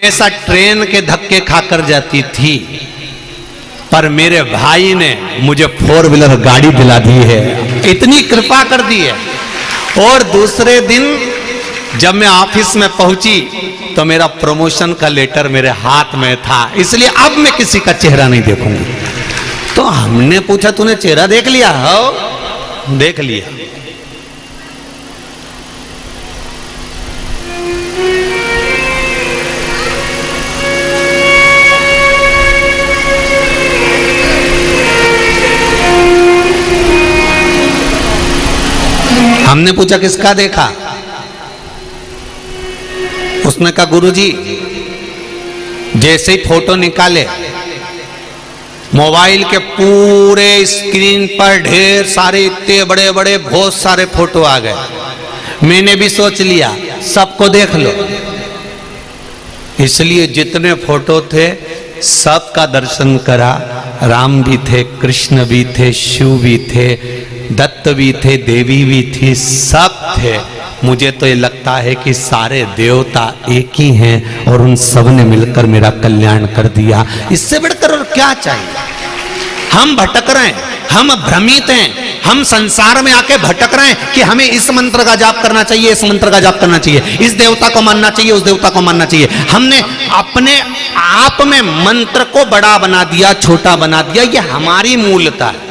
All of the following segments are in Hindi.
हमेशा ट्रेन के धक्के खाकर जाती थी, पर मेरे भाई ने मुझे 4 व्हीलर गाड़ी दिला दी है, इतनी कृपा कर दी है। और दूसरे दिन जब मैं ऑफिस में पहुंची तो मेरा प्रमोशन का लेटर मेरे हाथ में था, इसलिए अब मैं किसी का चेहरा नहीं देखूंगी। तो हमने पूछा तूने चेहरा देख लिया? हो, देख लिया। हमने पूछा किसका देखा? उसने कहा गुरुजी, जैसे ही फोटो निकाले मोबाइल के पूरे स्क्रीन पर ढेर सारे इतने बड़े बड़े बहुत सारे फोटो आ गए। मैंने भी सोच लिया सबको देख लो, इसलिए जितने फोटो थे सबका दर्शन करा। राम भी थे, कृष्ण भी थे, शिव भी थे, दत्त भी थे, देवी भी थी, सब थे। मुझे तो ये लगता है कि सारे देवता एक ही हैं और उन सब ने मिलकर मेरा कल्याण कर दिया। इससे बढ़कर और क्या चाहिए? हम भटक रहे हैं, हम भ्रमित हैं, हम संसार में आके भटक रहे हैं कि हमें इस मंत्र का जाप करना चाहिए, इस मंत्र का जाप करना चाहिए, इस देवता को मानना चाहिए, उस देवता को मानना चाहिए। हमने अपने आप में मंत्र को बड़ा बना दिया, छोटा बना दिया। ये हमारी मूलता है।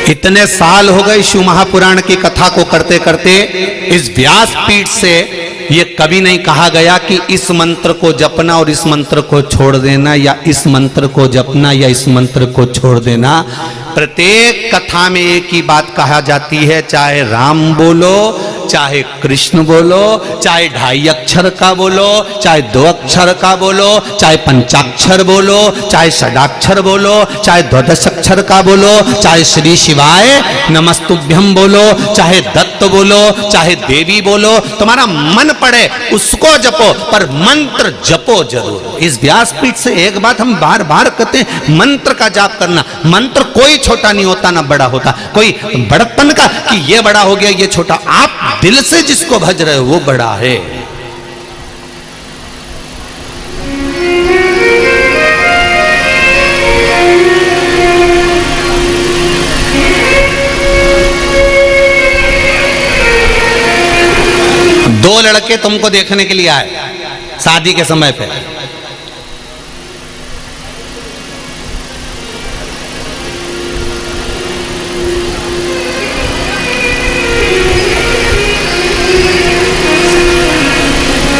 इतने साल हो गए शिव महापुराण की कथा को करते करते, इस व्यासपीठ से ये कभी नहीं कहा गया कि इस मंत्र को जपना और इस मंत्र को छोड़ देना, या इस मंत्र को जपना या इस मंत्र को छोड़ देना। प्रत्येक कथा में एक ही बात कहा जाती है, चाहे राम बोलो, चाहे कृष्ण बोलो, चाहे 2.5 अक्षर का बोलो, चाहे 2 अक्षर का बोलो, चाहे पंचाक्षर बोलो, चाहे षडाक्षर बोलो, चाहे द्वादश अक्षर का बोलो, चाहे श्री शिवाय नमस्तुभ्यम बोलो, चाहे दत्त बोलो, चाहे देवी बोलो, तुम्हारा मन पड़े उसको जपो, पर मंत्र जपो जरूर। इस व्यासपीठ से एक बात हम बार बार कहते हैं, मंत्र का जाप करना। मंत्र कोई छोटा नहीं होता ना बड़ा होता, कोई बड़प्पन का कि ये बड़ा हो गया ये छोटा। आप दिल से जिसको भज रहे हो वो बड़ा है। दो लड़के तुमको देखने के लिए आए शादी के समय पे।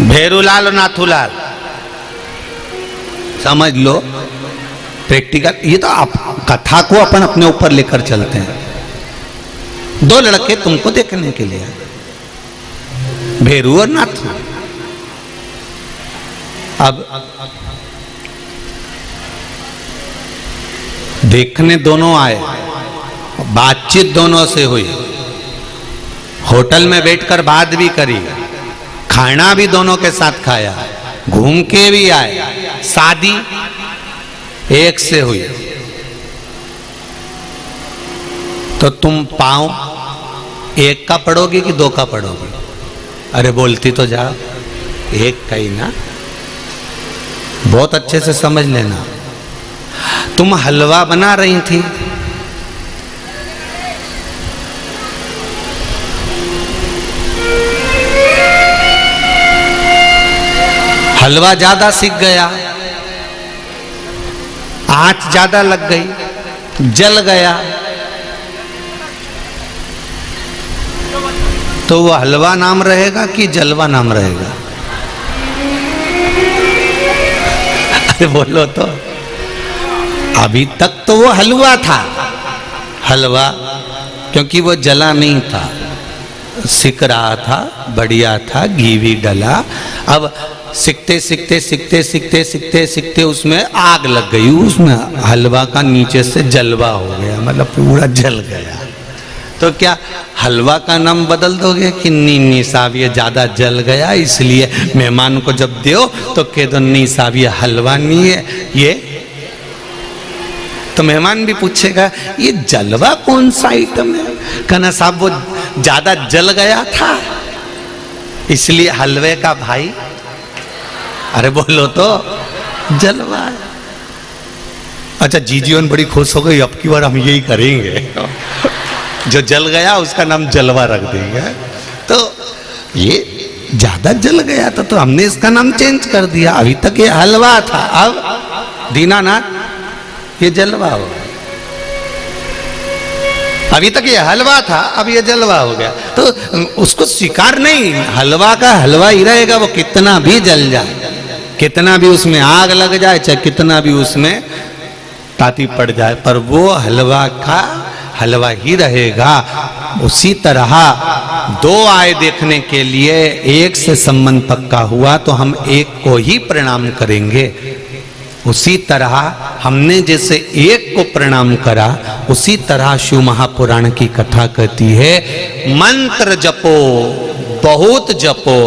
भेरूलाल और नाथूलाल, समझ लो प्रैक्टिकल। ये तो आप कथा को अपन अपने ऊपर लेकर चलते हैं। 2 लड़के तुमको देखने के लिए, भेरू और नाथू। अब देखने दोनों आए, बातचीत दोनों से हुई, होटल में बैठकर बात भी करी, खाना भी दोनों के साथ खाया, घूम के भी आए, शादी एक से हुई। तो तुम पांव एक का पढ़ोगे कि 2 का पढ़ोगे? अरे बोलती तो जाओ, एक का ही ना। बहुत अच्छे से समझ लेना। तुम हलवा बना रही थी, हलवा ज्यादा सिक गया, आंच ज्यादा लग गई, जल गया, तो वो हलवा नाम रहेगा कि जलवा नाम रहेगा? अरे बोलो तो। अभी तक तो वो हलवा था, हलवा, क्योंकि वो जला नहीं था, सिक रहा था, बढ़िया था, घी भी डला। अब सिकते सिकते सिकते सिकते सिकते सिकते उसमें आग लग गई, उसमें हलवा का नीचे से जलवा हो गया, मतलब पूरा जल गया। तो क्या हलवा का नाम बदल दोगे कि नहीं साहब ये ज्यादा जल गया, इसलिए मेहमान को जब दो तो कह दो नहीं साहब ये हलवा नहीं है ये। तो मेहमान भी पूछेगा ये जलवा कौन सा आइटम है? कहना साहब वो ज्यादा जल गया था इसलिए हलवे का भाई, अरे बोलो तो, जलवा है। अच्छा, जीजीवन बड़ी खुश हो गई, अब की बार हम यही करेंगे, जो जल गया उसका नाम जलवा रख देंगे। तो ये ज्यादा जल गया था तो हमने इसका नाम चेंज कर दिया। अभी तक ये हलवा था, अब दीनानाथ ये जलवा हो गया। अभी तक ये हलवा था, अब ये जलवा हो गया। तो उसको स्वीकार नहीं, हलवा का हलवा ही रहेगा, वो कितना भी जल जाए, कितना भी उसमें आग लग जाए, चाहे कितना भी उसमें ताती पड़ जाए, पर वो हलवा का हलवा ही रहेगा। उसी तरह दो आए देखने के लिए, एक से संबंध पक्का हुआ तो हम एक को ही प्रणाम करेंगे। उसी तरह हमने जैसे एक को प्रणाम करा, उसी तरह शिव महापुराण की कथा कहती है, मंत्र जपो, बहुत जपो,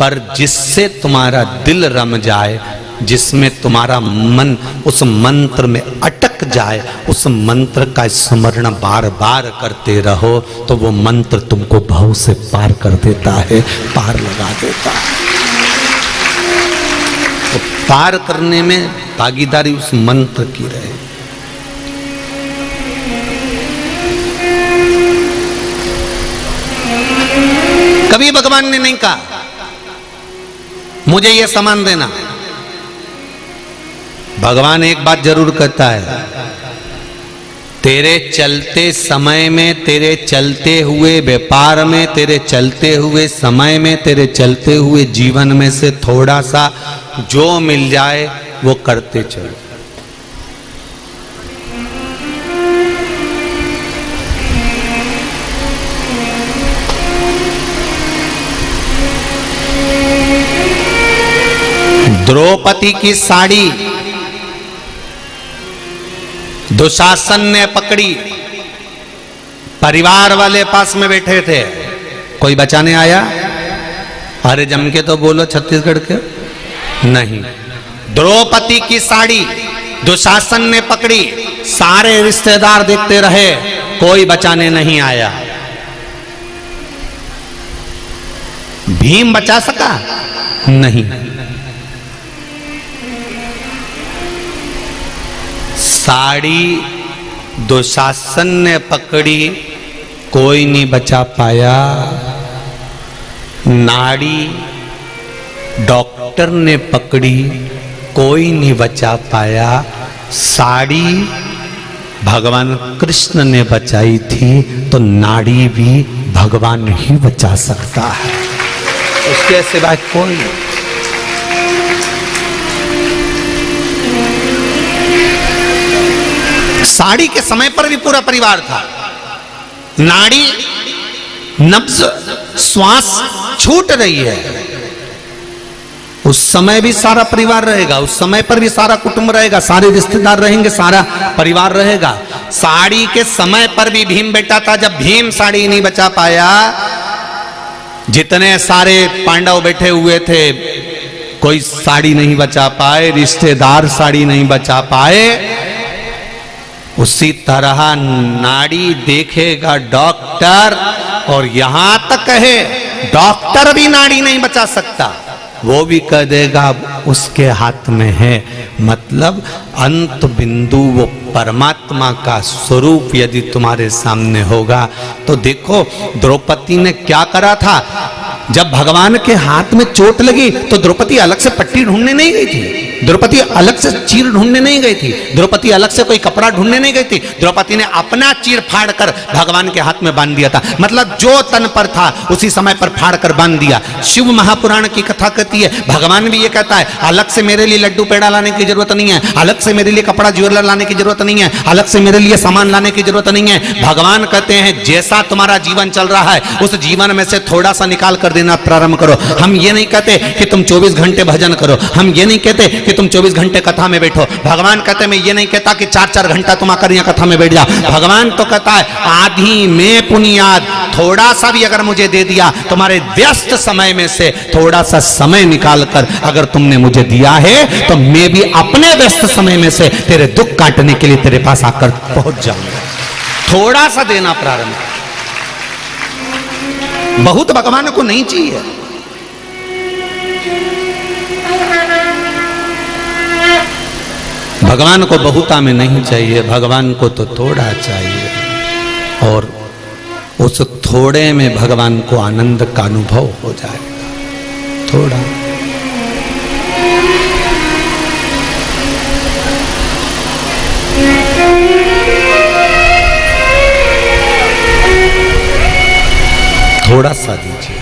पर जिससे तुम्हारा दिल रम जाए, जिसमें तुम्हारा मन उस मंत्र में अटक जाए, उस मंत्र का स्मरण बार बार करते रहो, तो वो मंत्र तुमको भाव से पार कर देता है, पार लगा देता है। तो पार करने में भागीदारी उस मंत्र की रहे। कभी भगवान ने नहीं कहा मुझे ये सामान देना। भगवान एक बात जरूर कहता है, तेरे चलते समय में, तेरे चलते हुए व्यापार में, तेरे चलते हुए समय में, तेरे चलते हुए जीवन में से थोड़ा सा जो मिल जाए वो करते चलो। द्रौपदी की साड़ी दुशासन ने पकड़ी, परिवार वाले पास में बैठे थे, कोई बचाने आया? अरे जम के तो बोलो छत्तीसगढ़ के, नहीं। द्रौपदी की साड़ी दुशासन ने पकड़ी, सारे रिश्तेदार देखते रहे, कोई बचाने नहीं आया। भीम बचा सका? नहीं। साड़ी दुशासन ने पकड़ी, कोई नहीं बचा पाया। नाड़ी डॉक्टर ने पकड़ी, कोई नहीं बचा पाया। साड़ी भगवान कृष्ण ने बचाई थी, तो नाड़ी भी भगवान ही बचा सकता है, उसके सिवाय कोई। साड़ी के समय पर भी पूरा परिवार था। नाड़ी नब्ज श्वास छूट रही है, उस समय भी सारा परिवार रहेगा, उस समय पर भी सारा कुटुंब रहेगा, सारे रिश्तेदार रहेंगे, सारा परिवार रहेगा। साड़ी के समय पर भी भीम बैठा था। जब भीम साड़ी नहीं बचा पाया, जितने सारे पांडव बैठे हुए थे, कोई साड़ी नहीं बचा पाए, रिश्तेदार साड़ी नहीं बचा पाए। उसी तरह नाड़ी देखेगा डॉक्टर, और यहां तक है डॉक्टर भी नाड़ी नहीं बचा सकता, वो भी कह देगा उसके हाथ में है। मतलब अंत बिंदु वो परमात्मा का स्वरूप यदि तुम्हारे सामने होगा। तो देखो द्रौपदी ने क्या करा था। जब भगवान के हाथ में चोट लगी तो द्रौपदी अलग से पट्टी ढूंढने नहीं गई थी, द्रौपदी अलग से चीर ढूंढने नहीं गई थी, द्रौपदी अलग से कोई कपड़ा ढूंढने नहीं गई थी। द्रौपदी ने अपना चीर फाड़ कर भगवान के हाथ में बांध दिया था। मतलब जो तन पर था उसी समय पर फाड़ कर बांध दिया। शिव महापुराण की कथा कहती है, भगवान भी ये कहता है, अलग से मेरे लिए लड्डू पेड़ा लाने की जरूरत नहीं है, अलग से मेरे लिए कपड़ा ज्वेलर लाने की जरूरत नहीं है, अलग से मेरे लिए सामान लाने की जरूरत नहीं है। भगवान कहते हैं जैसा तुम्हारा जीवन चल रहा है उस जीवन में से थोड़ा सा निकाल कर देना प्रारंभ करो। हम ये नहीं कहते कि तुम 24 घंटे भजन करो, हम ये नहीं कहते कि तुम 24 घंटे कथा में बैठो। भगवान कहते मैं ये नहीं कहता कि 4-4 घंटा तुम आकर यहाँ कथा में बैठ जाओ। भगवान तो कहता है आधी में पुनियाद, थोड़ा सा भी अगर मुझे दे दिया, तुम्हारे व्यस्त समय में से थोड़ा सा समय निकाल कर अगर तुमने मुझे दिया है, तो मैं भी अपने व्यस्त समय में से तेरे दुख काटने के लिए तेरे पास आकर पहुंच जाऊंगा। थोड़ा सा देना प्रारंभ। बहुत भगवान को नहीं चाहिए, भगवान को बहुता में नहीं चाहिए, भगवान को तो थोड़ा चाहिए, और उस थोड़े में भगवान को आनंद का अनुभव हो जाएगा। थोड़ा थोड़ा सा दीजिए।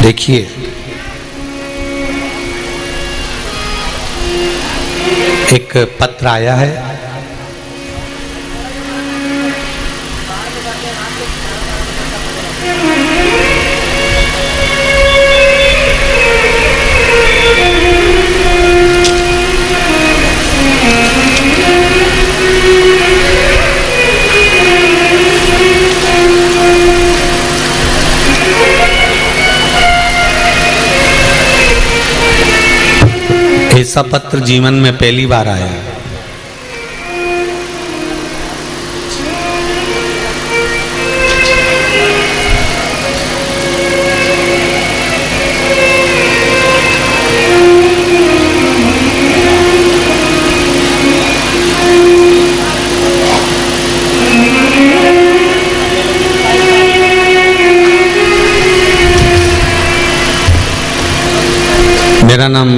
देखिए, एक पत्र आया है, ऐसा पत्र जीवन में पहली बार आया है। मेरा नाम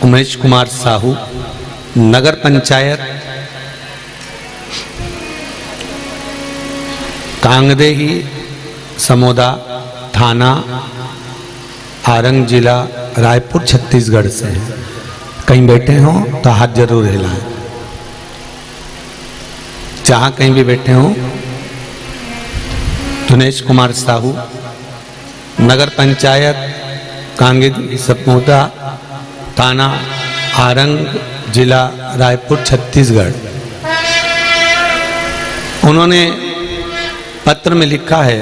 उमेश कुमार साहू, नगर पंचायत कांगदेही, समोदा थाना, आरंग जिला, रायपुर, छत्तीसगढ़ से हैं। कहीं बैठे हो तो हाथ जरूर हिलाएं। जहाँ कहीं भी बैठे हो, दिनेश कुमार साहू, नगर पंचायत कांगदेही, समोदा थाना, आरंग जिला, रायपुर, छत्तीसगढ़। उन्होंने पत्र में लिखा है,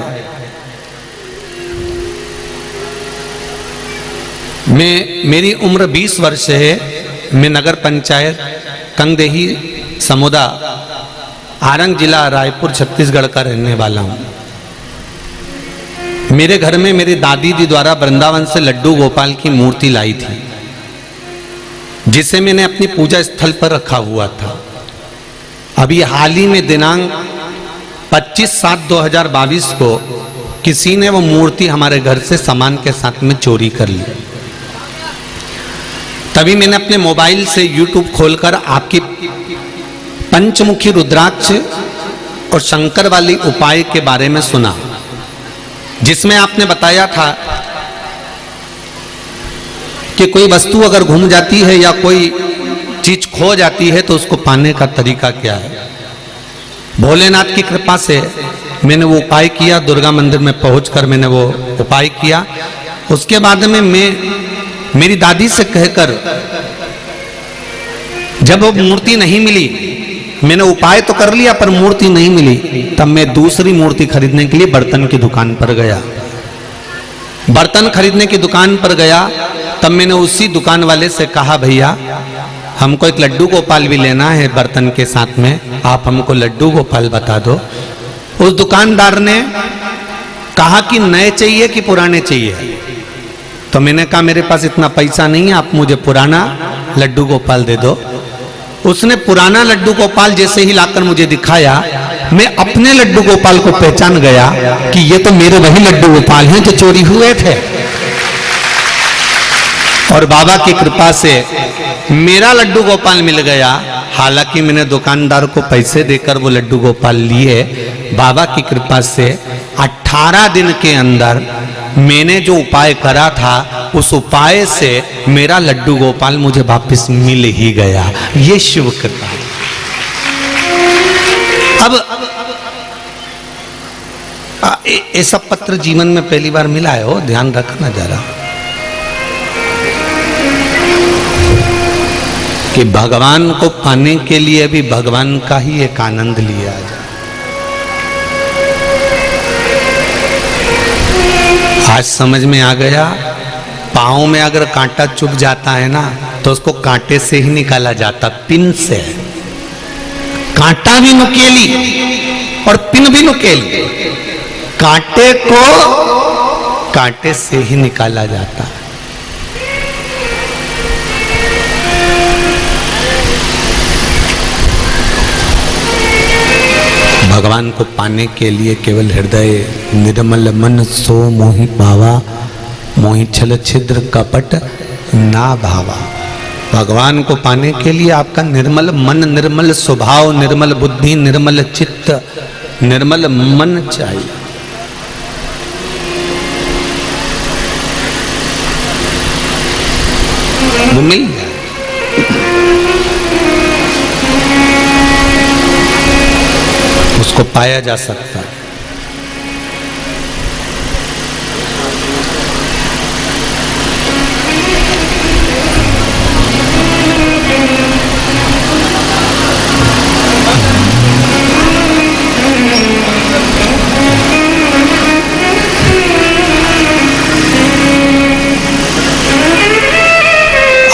मेरी उम्र 20 वर्ष है। मैं नगर पंचायत कांगदेही, समोदा, आरंग जिला, रायपुर, छत्तीसगढ़ का रहने वाला हूँ। मेरे घर में मेरी दादी जी द्वारा वृंदावन से लड्डू गोपाल की मूर्ति लाई थी, जिसे मैंने अपनी पूजा स्थल पर रखा हुआ था। अभी हाल ही में दिनांक 25/7/2022 को किसी ने वो मूर्ति हमारे घर से सामान के साथ में चोरी कर ली। तभी मैंने अपने मोबाइल से YouTube खोलकर आपकी पंचमुखी रुद्राक्ष और शंकर वाली उपाय के बारे में सुना, जिसमें आपने बताया था कि कोई वस्तु अगर घूम जाती है या कोई चीज खो जाती है तो उसको पाने का तरीका क्या है। भोलेनाथ की कृपा से मैंने वो उपाय किया, दुर्गा मंदिर में पहुंचकर मैंने वो उपाय किया। उसके बाद में मैं मेरी दादी से कहकर, जब वो मूर्ति नहीं मिली, मैंने उपाय तो कर लिया पर मूर्ति नहीं मिली, तब मैं दूसरी मूर्ति खरीदने के लिए बर्तन की दुकान पर गया। बर्तन खरीदने की दुकान पर गया, तब मैंने उसी दुकान वाले से कहा, भैया हमको एक लड्डू गोपाल भी लेना है बर्तन के साथ में, आप हमको लड्डू गोपाल बता दो। उस दुकानदार ने कहा कि नए चाहिए कि पुराने चाहिए। तो मैंने कहा मेरे पास इतना पैसा नहीं है, आप मुझे पुराना लड्डू गोपाल दे दो। उसने पुराना लड्डू गोपाल जैसे ही लाकर मुझे दिखाया, मैं अपने लड्डू गोपाल को पहचान गया कि ये तो मेरे वही लड्डू गोपाल हैं जो चोरी हुए थे। और बाबा की कृपा से मेरा लड्डू गोपाल मिल गया। हालांकि मैंने दुकानदार को पैसे देकर वो लड्डू गोपाल लिए। बाबा की कृपा से 18 दिन के अंदर मैंने जो उपाय करा था, उस उपाय से मेरा लड्डू गोपाल मुझे वापस मिल ही गया। ये शिव कृपा। अब ऐसा पत्र जीवन में पहली बार मिला है, हो ध्यान रखना जरा कि भगवान को पाने के लिए भी भगवान का ही एक आनंद लिया जाए। आज समझ में आ गया, पाँव में अगर कांटा चुभ जाता है ना तो उसको कांटे से ही निकाला जाता, पिन से। कांटा भी नुकेली और पिन भी नुकेली। कांटे को कांटे से ही निकाला जाता है। भगवान को पाने के लिए केवल हृदय निर्मल मन सो मोहि पावा, मोहि छल छिद्र कपट ना भावा। भगवान को पाने के लिए आपका निर्मल मन, निर्मल स्वभाव, निर्मल बुद्धि, निर्मल चित्त, निर्मल मन चाहिए। वो मिल जाए। उसको पाया जा सकता है।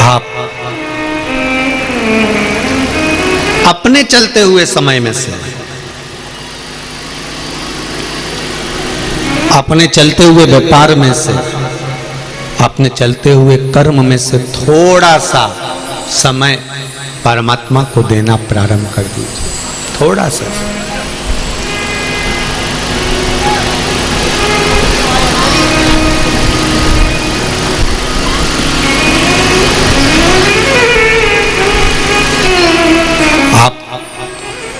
आप अपने चलते हुए समय में से, अपने चलते हुए व्यापार में से, अपने चलते हुए कर्म में से थोड़ा सा समय परमात्मा को देना प्रारंभ कर दीजिए। थोड़ा सा। आप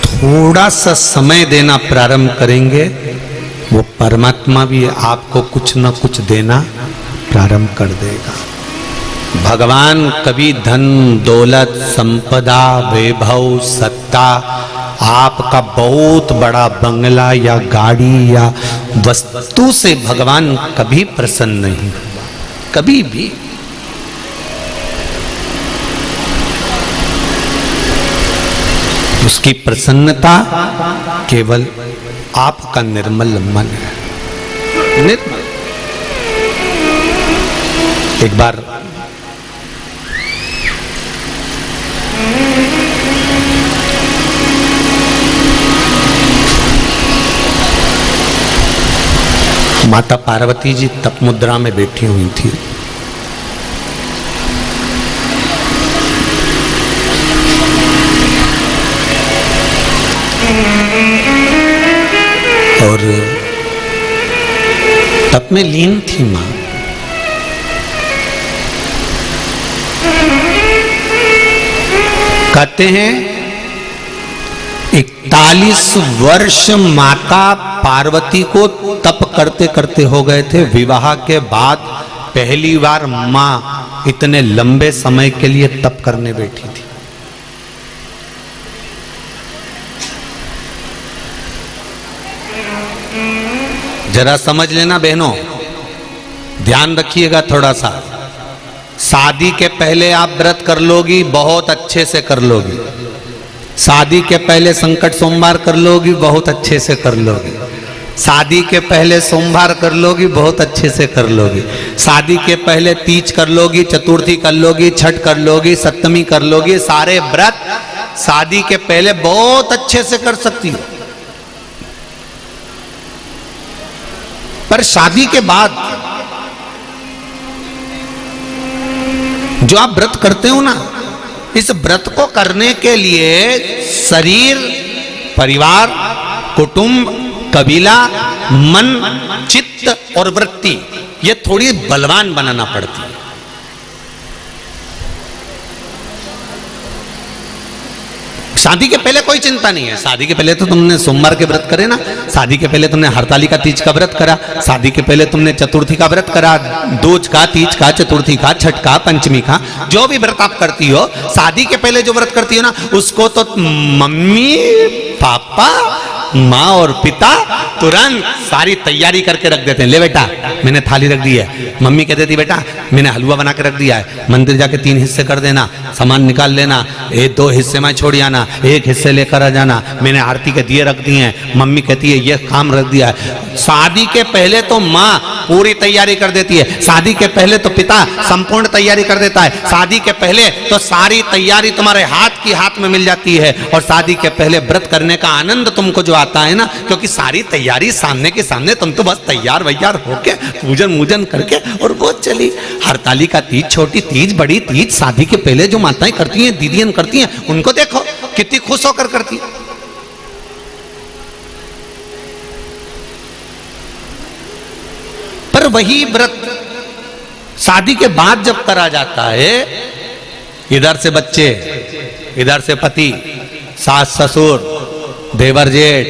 थोड़ा सा समय देना प्रारंभ करेंगे, वो परमात्मा भी आपको कुछ न कुछ देना प्रारंभ कर देगा। भगवान कभी धन दौलत संपदा वैभव सत्ता, आपका बहुत बड़ा बंगला या गाड़ी या वस्तु से भगवान कभी प्रसन्न नहीं हुआ, कभी भी। उसकी प्रसन्नता केवल आपका निर्मल मन है। निर्मल। एक बार माता पार्वती जी तप मुद्रा में बैठी हुई थी। और तप में लीन थी मां। कहते हैं 41 वर्ष माता पार्वती को तप करते करते हो गए थे। विवाह के बाद पहली बार मां इतने लंबे समय के लिए तप करने बैठी थी। जरा समझ लेना बहनों, ध्यान रखिएगा थोड़ा सा। शादी के पहले आप व्रत कर लोगी, बहुत अच्छे से कर लोगी। शादी के पहले संकट सोमवार कर लोगी, बहुत अच्छे से कर लोगी। शादी के पहले सोमवार कर लोगी, बहुत अच्छे से कर लोगी। शादी के पहले तीज कर लोगी, चतुर्थी कर लोगी, छठ कर लोगी, सप्तमी कर लोगी। सारे व्रत शादी के पहले बहुत अच्छे से कर सकती हो। पर शादी के बाद जो आप व्रत करते हो ना, इस व्रत को करने के लिए शरीर, परिवार, कुटुंब, कबीला, मन, चित्त और वृत्ति, ये थोड़ी बलवान बनाना पड़ती है। शादी के पहले कोई चिंता नहीं है। शादी के पहले तो तुमने सोमवार के व्रत करे ना, शादी के पहले तुमने हरतालिका तीज का व्रत करा, शादी के पहले तुमने चतुर्थी का व्रत करा, दूज का, तीज का, चतुर्थी का, छठ का, पंचमी का, जो भी व्रत आप करती हो, शादी के पहले जो व्रत करती हो ना, उसको तो मम्मी पापा माँ और पिता तुरंत सारी तैयारी करके रख देते हैं। ले बेटा मैंने थाली रख दी है। मम्मी कह देती बेटा मैंने हलवा बना के रख दिया है, मंदिर जाके 3 हिस्से कर देना, सामान निकाल लेना, 2 हिस्से में छोड़ आना, 1 हिस्से लेकर आ जाना, मैंने आरती के दिए रख दिए हैं। मम्मी कहती है ये काम रख दिया है। शादी के पहले तो माँ पूरी तैयारी कर देती है, शादी के पहले तो पिता संपूर्ण तैयारी कर देता है, शादी के पहले तो सारी तैयारी तुम्हारे हाथ की हाथ में मिल जाती है। और शादी के पहले व्रत करने का आनंद तुमको जो आता है ना, क्योंकि सारी तैयारी सामने के सामने, तुम तो बस तैयार वैयार होके पूजन मूजन करके और वो चली। हरतालिका तीज, छोटी तीज, बड़ी तीज, शादी के पहले जो माताएं करती हैं, दीदियां करती हैं, उनको देखो कितनी खुश होकर करती हैं। पर वही व्रत शादी के बाद जब करा जाता है, इधर से बच्चे, इधर से पति, सास ससुर, देवर जेठ,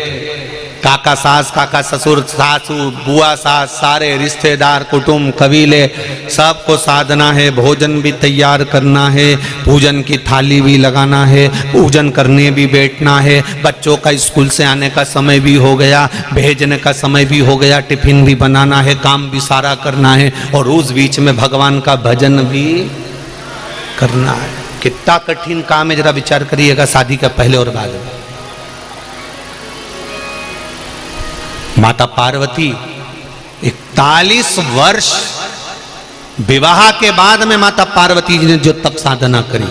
काका सास, काका ससुर, सासू, बुआ सास, सारे रिश्तेदार, कुटुंब, कबीले, सबको साधना है, भोजन भी तैयार करना है, पूजन की थाली भी लगाना है, पूजन करने भी बैठना है, बच्चों का स्कूल से आने का समय भी हो गया, भेजने का समय भी हो गया, टिफिन भी बनाना है, काम भी सारा करना है, और उस बीच में भगवान का भजन भी करना है। कितना कठिन काम है, जरा विचार करिएगा शादी का पहले और बाद में। माता पार्वती 41 वर्ष विवाह के बाद में माता पार्वती जी ने जो तप साधना करी,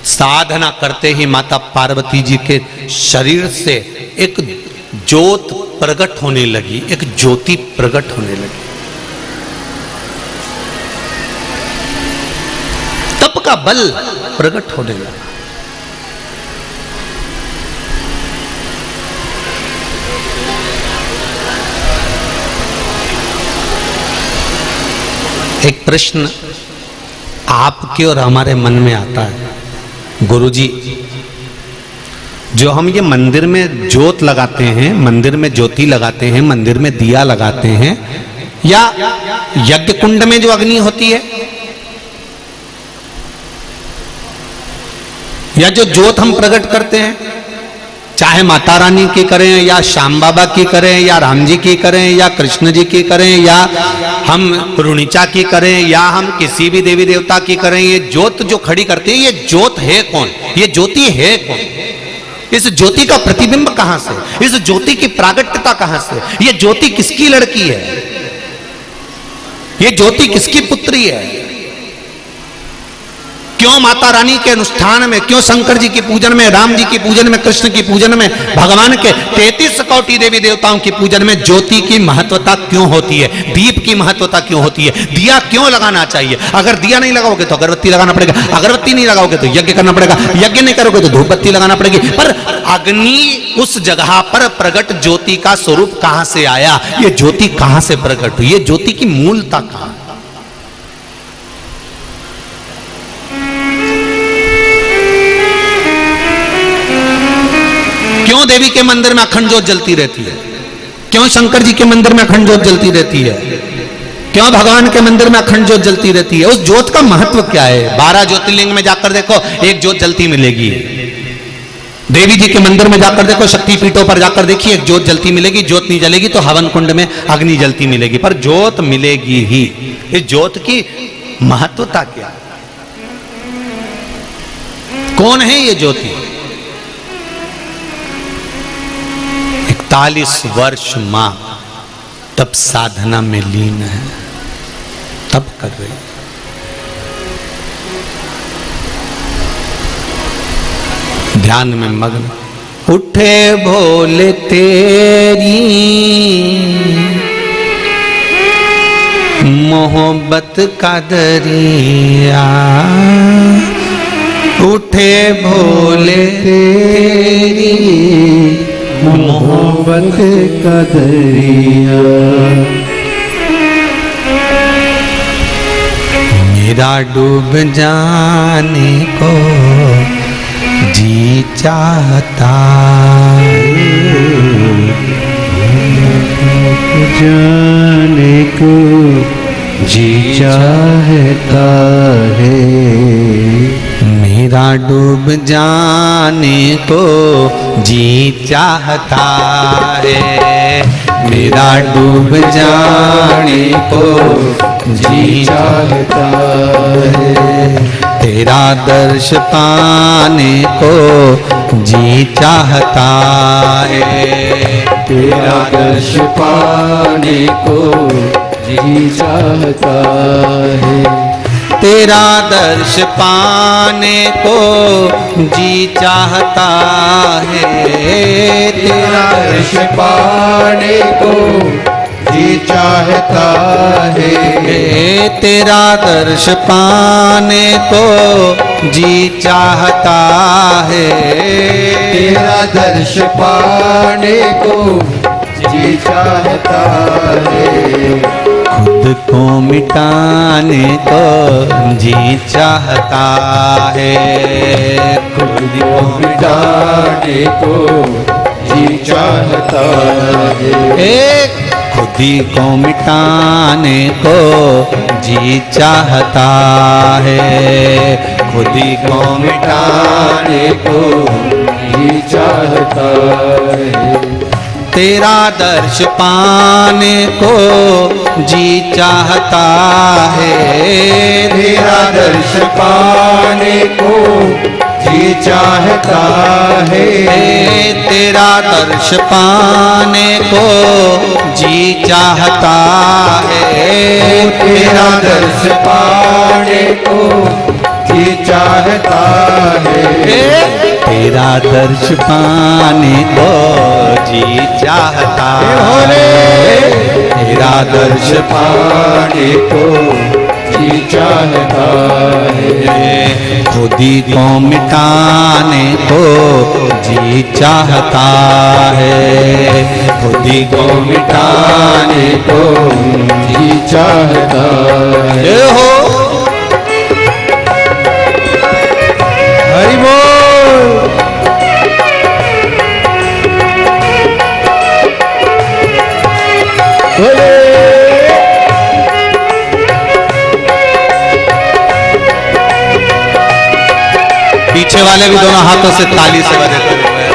साधना करते ही माता पार्वती जी के शरीर से एक ज्योत प्रकट होने लगी, एक ज्योति प्रकट होने लगी। तप का बल प्रकट होने लगा। एक प्रश्न आपके और हमारे मन में आता है, गुरुजी, जो हम ये मंदिर में ज्योत लगाते हैं, मंदिर में ज्योति लगाते हैं, मंदिर में दिया लगाते हैं, या यज्ञ कुंड में जो अग्नि होती है, या जो ज्योत हम प्रकट करते हैं, चाहे माता रानी की करें या श्याम बाबा की करें या राम जी की करें या कृष्ण जी की करें या हम रुणिचा की करें या हम किसी भी देवी देवता की करें, ये ज्योत जो खड़ी करते हैं, ये ज्योत है कौन? ये ज्योति है कौन? इस ज्योति का प्रतिबिंब कहां से? इस ज्योति की प्रागट्यता कहां से? ये ज्योति किसकी लड़की है? ये ज्योति किसकी पुत्री है? क्यों माता रानी के अनुष्ठान में, क्यों शंकर जी की पूजन में, राम जी की पूजन में, कृष्ण की पूजन में, भगवान के 33 कोटि देवी देवताओं की पूजन में ज्योति की महत्वता क्यों होती है? दीप की महत्वता क्यों होती है? दिया क्यों लगाना चाहिए? अगर दिया नहीं लगाओगे तो अगरबत्ती लगाना पड़ेगा, अगरबत्ती नहीं लगाओगे तो यज्ञ करना पड़ेगा, यज्ञ नहीं करोगे तो धूप बत्ती लगाना पड़ेगी। पर अग्नि उस जगह पर प्रकट ज्योति का स्वरूप कहां से आया? ये ज्योति कहां से प्रकट हुई? ये ज्योति की मूलता कहां? क्यों देवी के मंदिर में अखंड ज्योत जलती रहती है? क्यों शंकर जी के मंदिर में अखंड ज्योत जलती रहती है? क्यों भगवान के मंदिर में अखंड ज्योत जलती रहती है? उस ज्योत का महत्व क्या है? 12 ज्योतिर्लिंग में जाकर देखो, एक ज्योत जलती मिलेगी। देवी जी के मंदिर में जाकर देखो, शक्तिपीठों पर जाकर देखिए, एक ज्योत जलती मिलेगी। ज्योत नहीं जलेगी तो हवन कुंड में अग्नि जलती मिलेगी, पर ज्योत मिलेगी ही। इस ज्योत की महत्वता क्या? कौन है ये ज्योति? 41 वर्ष मां तब साधना में लीन है, तब कर रही है। ध्यान में मग्न, उठे भोले तेरी मोहब्बत का दरिया, उठे भोले तेरी मोहब्बत का दरिया, मेरा डूब जाने को जी चाहता, जाने को जी चाहता है, मेरा डूब जाने को जी चाहता है, मेरा डूब जाने को जी चाहता है, तेरा दर्श पाने को जी चाहता है, तेरा दर्श पाने को जी चाहता है। तेरा दर्श पाने को जी चाहता है, तेरा दर्श पाने को जी चाहता है, तेरा दर्श पाने को जी चाहता है, तेरा दर्श पाने को जी चाहता है, खुद को मिटाने को जी चाहता है, खुद को मिटाने को जी चाहता है, खुद ही को मिटाने को जी चाहता है, खुद ही को मिटाने को जी चाहता है, तेरा दर्श पाने को जी चाहता है, तेरा दर्श पाने को जी चाहता है, तेरा दर्श पाने को जी चाहता है, तेरा दर्श पाने को जी चाहता है, तेरा दर्श पाने को जी चाहता है, तेरा दर्श पाने को जी चाहता है, खुद ही को मिटाने को जी चाहता है, खुद ही को मिटाने को जी चाहता है, हो हरि बोल। पीछे वाले भी दोनों हाथों से ताली से बजाते हुए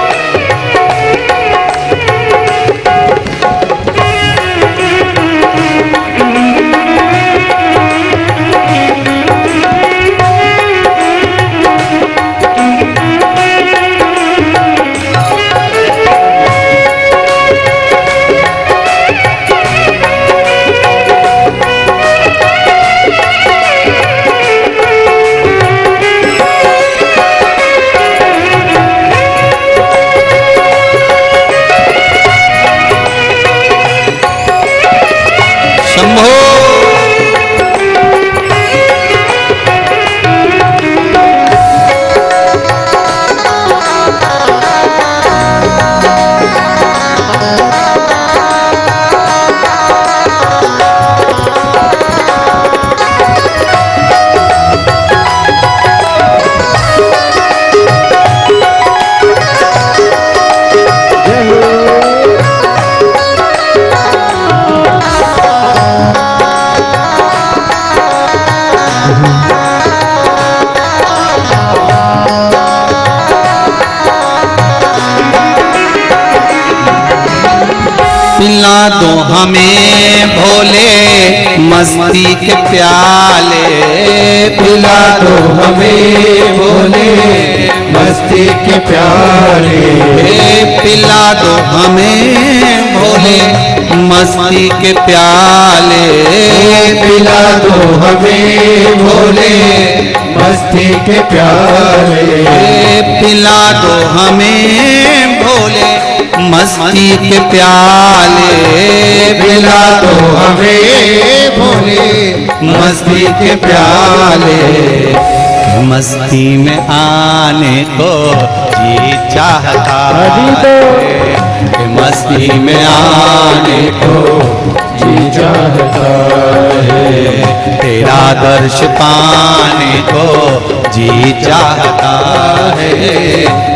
पिला दो हमें भोले मस्ती के प्याले, पिला दो हमें भोले मस्ती के प्याले, पिला दो हमें भोले मस्ती के प्याले, पिला दो हमें भोले मस्ती के प्याले, पिला दो हमें भोले मस्ती के प्याले, पिला दो हमें भोले मस्ती के प्याले, मस्ती में आने को जी चाहता है, मस्ती में आने को जी चाहता है, तेरा दर्श पाने को जी चाहता है,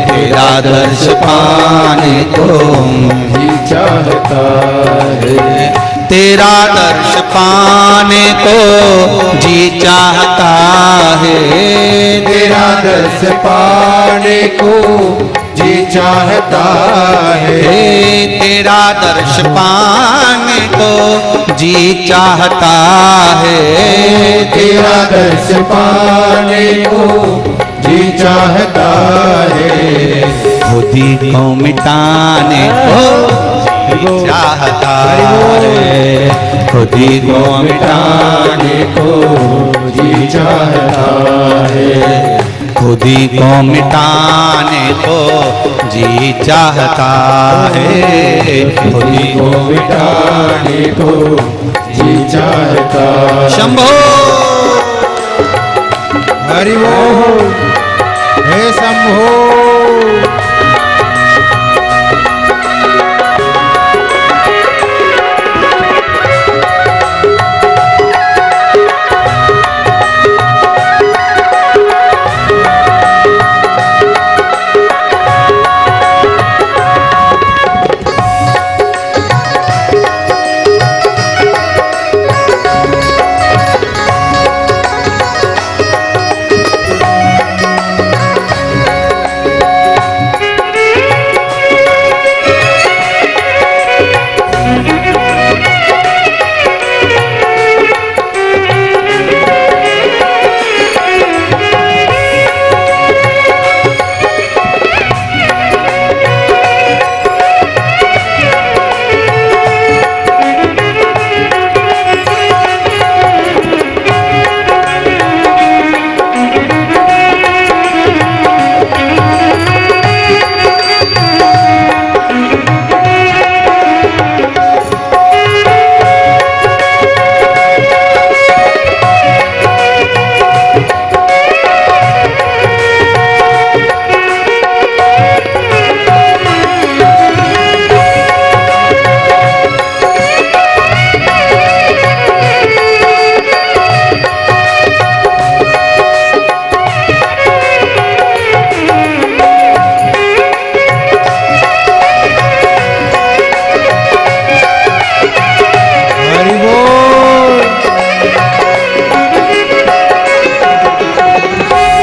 तेरा दर्श पाने को जी चाहता है, तेरा दर्श पाने को जी चाहता है, तेरा दर्श पाने को जी चाहता है, तेरा दर्श पाने को जी चाहता है, तेरा दर्श पाने को जी चाहता है, खुद ही को मिटाने को चाहता है, खुद ही को मिटाने को जी चाहता है, खुद ही को मिटाने को जी चाहता है, खुद ही को मिटाने को जी चाहता है। शंभो हरि बोल, हे शंभो।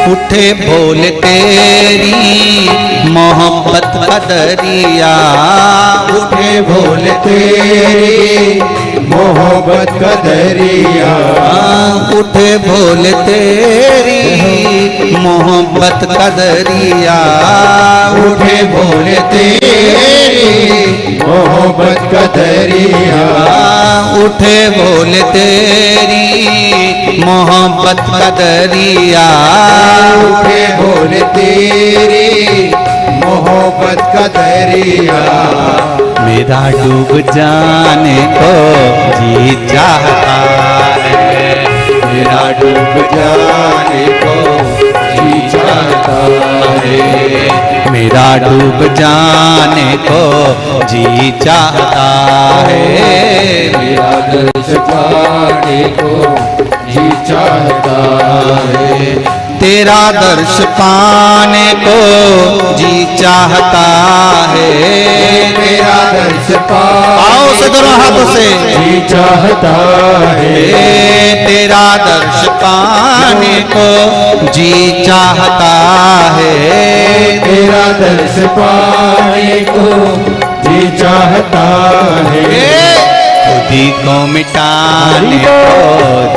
उठे बोल तेरी मोहब्बत का दरिया, उठे बोल तेरी मोहब्बत का दरिया, उठे बोल तेरी मोहब्बत का दरिया, उठे बोल तेरी मोहब्बत का दरिया, उठे बोल तेरी मोहब्बत का दरिया, उठे बोल तेरी मोहब्बत का दरिया, मेरा डूब जाने को जी चाहता है, मेरा डूब जाने को जी चाहता है, मेरा डूब जाने को जी चाहता है, मेरा दर्श पाने को जी चाहता है, तेरा दर्श पाने को जी चाहता है, तेरा दर्श आओ से दोनों हाथों से जी चाहता है, तेरा दर्श पाने को जी चाहता है, तेरा दर्श पाने को जी चाहता है, खुद ही को मिटाने को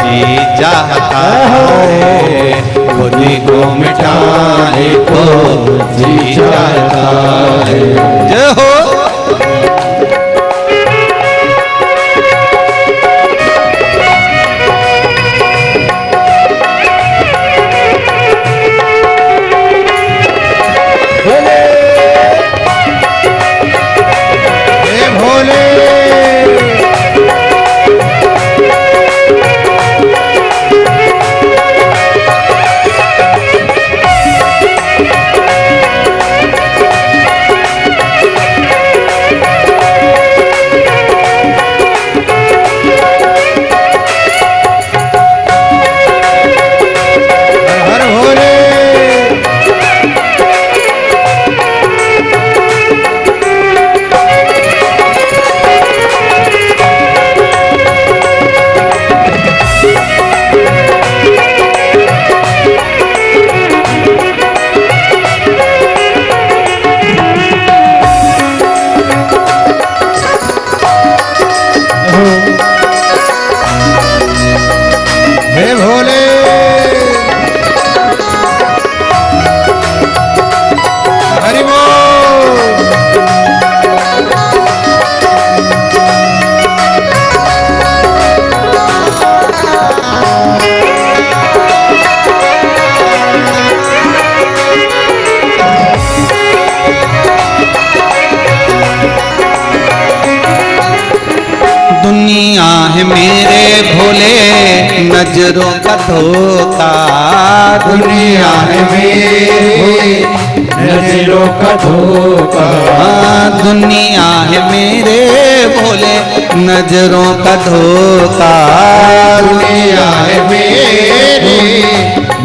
जी चाहता है, खुद ही को मिटाने को जी चाहता है। जय हो। दुनिया है मेरे भोले नजरों का धोखा, दुनिया है मेरे नजरों का धोखा, दुनिया है मेरे भोले नजरों का धोखा, दुनिया है मेरे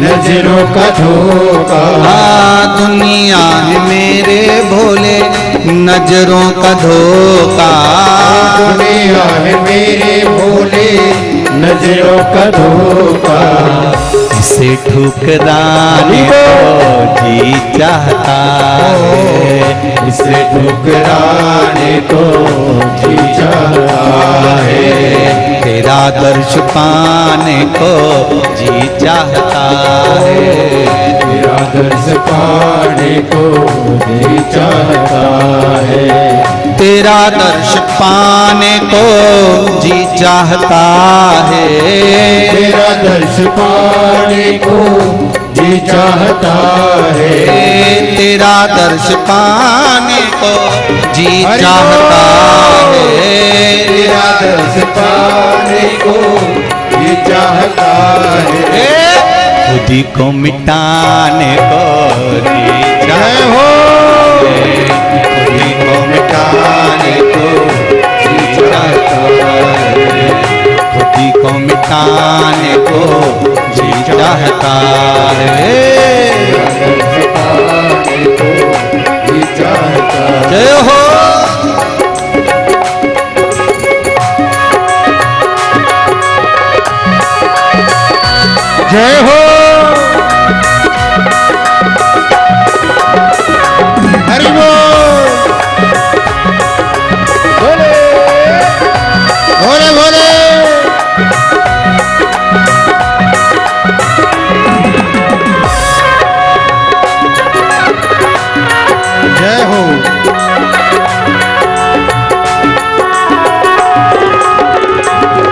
नजरों का धोखा, दुनिया है मेरे भोले नजरों का धोखा, दुनिया है मेरे भोले नजरों का धोखा। इसे ठुकराने को जी चाहता है, इसे ठुकराने को जी चाहता है, तेरा दर्श पाने को जी चाहता है, तेरा दर्श पाने को जी चाहता है, तेरा दर्श पाने को जी चाहता है, तेरा दर्श पाने को जी चाहता है, तेरा दर्श पाने को जी चाहता है, तेरा दर्श पाने को जी चाहता है, खुद ही को मिटाने को जी चाहता हो है, खुद ही को मिटाने को जी चाहता है, खुद ही को मिटाने को जी चाहता है। जय हो जय हो हरि बोल भोले भोले भोले जय हो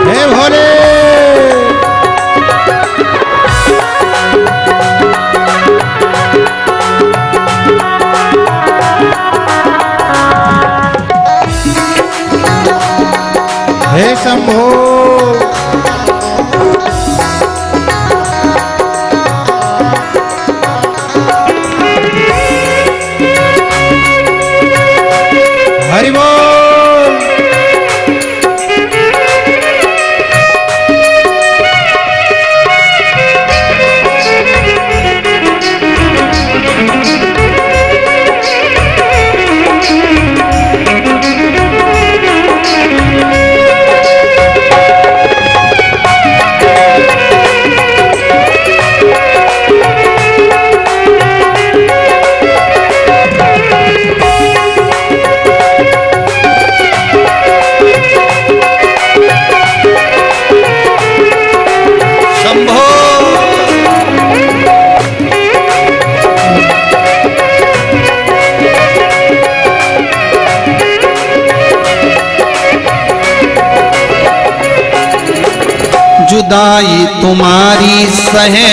जय भोले हे शंभो हरि बोल शंभो जुदाई तुम्हारी सहे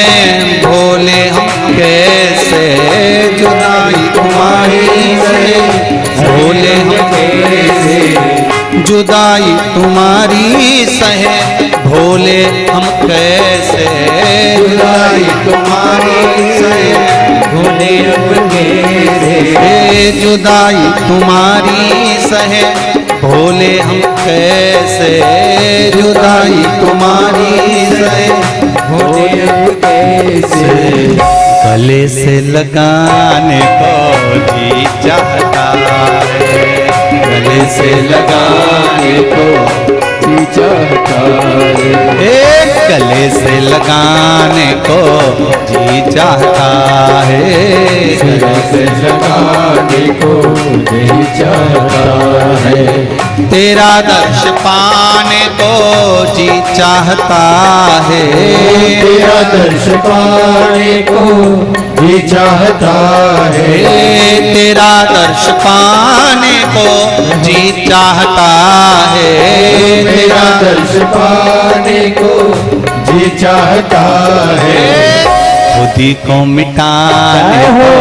भोले हम कैसे, जुदाई तुम्हारी सहे भोले हम कैसे, जुदाई तुम्हारी सहे भोले हम कैसे, जुदाई तुम्हारी सहे भोले हम कैसे, जुदाई तुम्हारी सहे भोले हम कैसे, जुदाई तुम्हारी सहे भोले हम कैसे, गले से लगाने को जी चाहता है, गले से लगाने को जी चाहता है, गले से लगाने को जी चाहता है, गले से लगाने को जी चाहता है, तेरा दर्श पाने को जी चाहता है, तेरा दर्श पाने को जी चाहता है, तेरा दर्श पाने को जी चाहता है, तेरा दर्श पाने को जी चाहता है, खुद ही को मिटाने को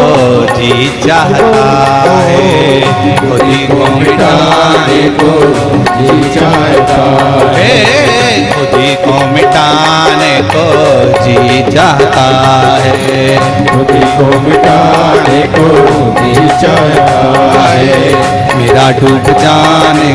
जी चाहता है, खुद ही को मिटाने को जी चाहता मिटाने को जी चाहता है, बुद्धि को मिटाने को जी चाहता है, मेरा डूब जाने